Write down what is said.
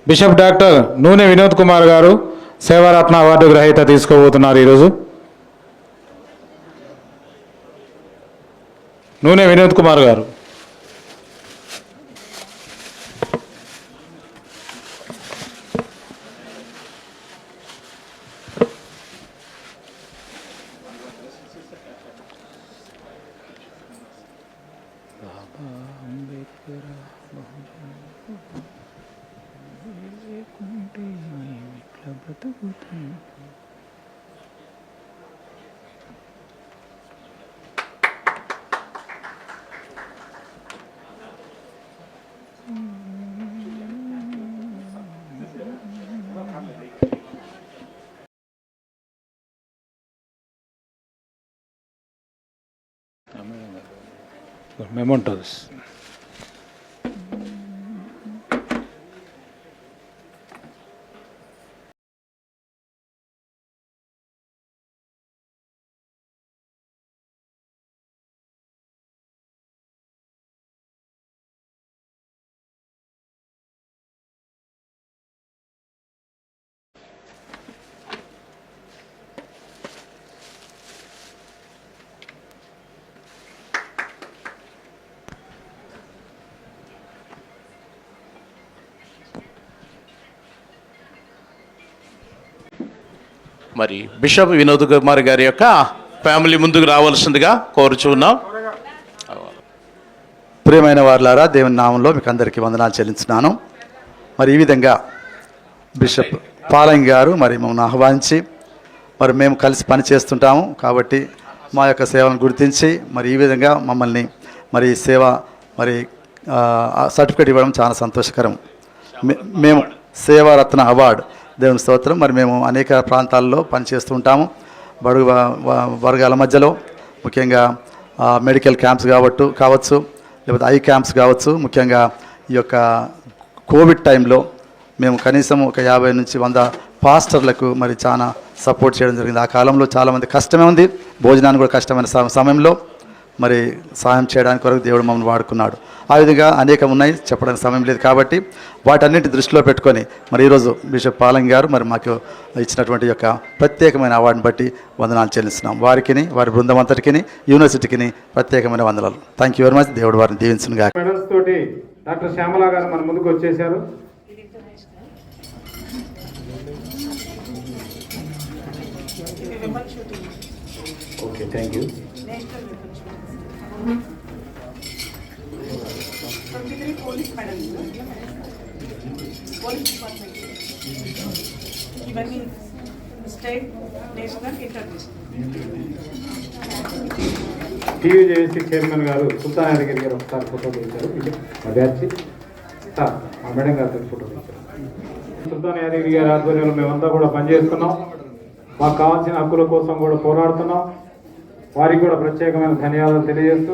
Bishop doctor నూనె వినోద్ కుమార్ గారు సేవారత్న award గ్రహీత తీసుకోబోతున్నారు ఈరోజు. నూనె వినోద్ కుమార్ గారు. Mementos. మరి బిషప్ వినోద్ కుమార్ గారి యొక్క ఫ్యామిలీ ముందుకు రావాల్సిందిగా కోరుచున్నాం. ప్రియమైన వారులారా, దేవుని నామంలో మీకు అందరికీ వందనాలు చెల్లించున్నాను. మరి ఈ విధంగా బిషప్ పాలంగి గారు మరి మమ్మల్ని ఆహ్వానించి మరి మేము కలిసి పని చేస్తుంటాము కాబట్టి మా యొక్క సేవలను గుర్తించి మరి ఈ విధంగా మమ్మల్ని మరి సేవ మరి సర్టిఫికేట్ ఇవ్వడం చాలా సంతోషకరం. మేము సేవారత్న అవార్డు, దేవుని స్తోత్రం. మరి మేము అనేక ప్రాంతాల్లో పనిచేస్తూ ఉంటాము. బడుగు వర్గాల మధ్యలో ముఖ్యంగా మెడికల్ క్యాంప్స్ కావచ్చు, లేకపోతే ఐ క్యాంప్స్ కావచ్చు. ముఖ్యంగా ఈ యొక్క కోవిడ్ టైంలో మేము కనీసం ఒక 50 నుంచి 100 పాస్టర్లకు మరి చాలా సపోర్ట్ చేయడం జరిగింది. ఆ కాలంలో చాలామంది కష్టమే ఉంది, భోజనానికి కూడా కష్టమైన సమయంలో మరి సహాయం చేయడానికి కొరకు దేవుడు మమ్మల్ని వాడుకున్నాడు. ఆ విధంగా అనేకం ఉన్నాయి, చెప్పడానికి సమయం లేదు కాబట్టి వాటన్నింటి దృష్టిలో పెట్టుకొని మరి ఈరోజు బిషప్ పాలంగి గారు మరి మాకు ఇచ్చినటువంటి యొక్క ప్రత్యేకమైన అవార్డుని బట్టి వందనాలు చెల్లిస్తున్నాం. వారికి, వారి బృందం అంతటికి, యూనివర్సిటీకి ప్రత్యేకమైన వందనాలు. Thank you very much. దేవుడు వారిని దీవించును గాక. మెడల్స్ తోటి డాక్టర్ శ్యామల గారు మన ముందుకు వచ్చేసారు. Okay, thank you. Police medal, police department, ఇవన్నీ స్టేట్, నేషనల్, ఇంటర్నేషనల్. టీయూజేఏసీ చైర్మన్ గారు సుల్తాన్ యాదగిరి గారు ఒకసారి ఫోటో తీశారు. అభ్యర్థి సార్ మా మేడం గారితో ఫోటో తీశారు. సుల్తాన్ యాదగిరి గారి ఆధ్వర్యంలో మేమంతా కూడా పనిచేస్తున్నాం. మాకు కావాల్సిన హక్కుల కోసం కూడా పోరాడుతున్నాం. వారికి కూడా ప్రత్యేకమైన ధన్యవాదాలు తెలియజేస్తూ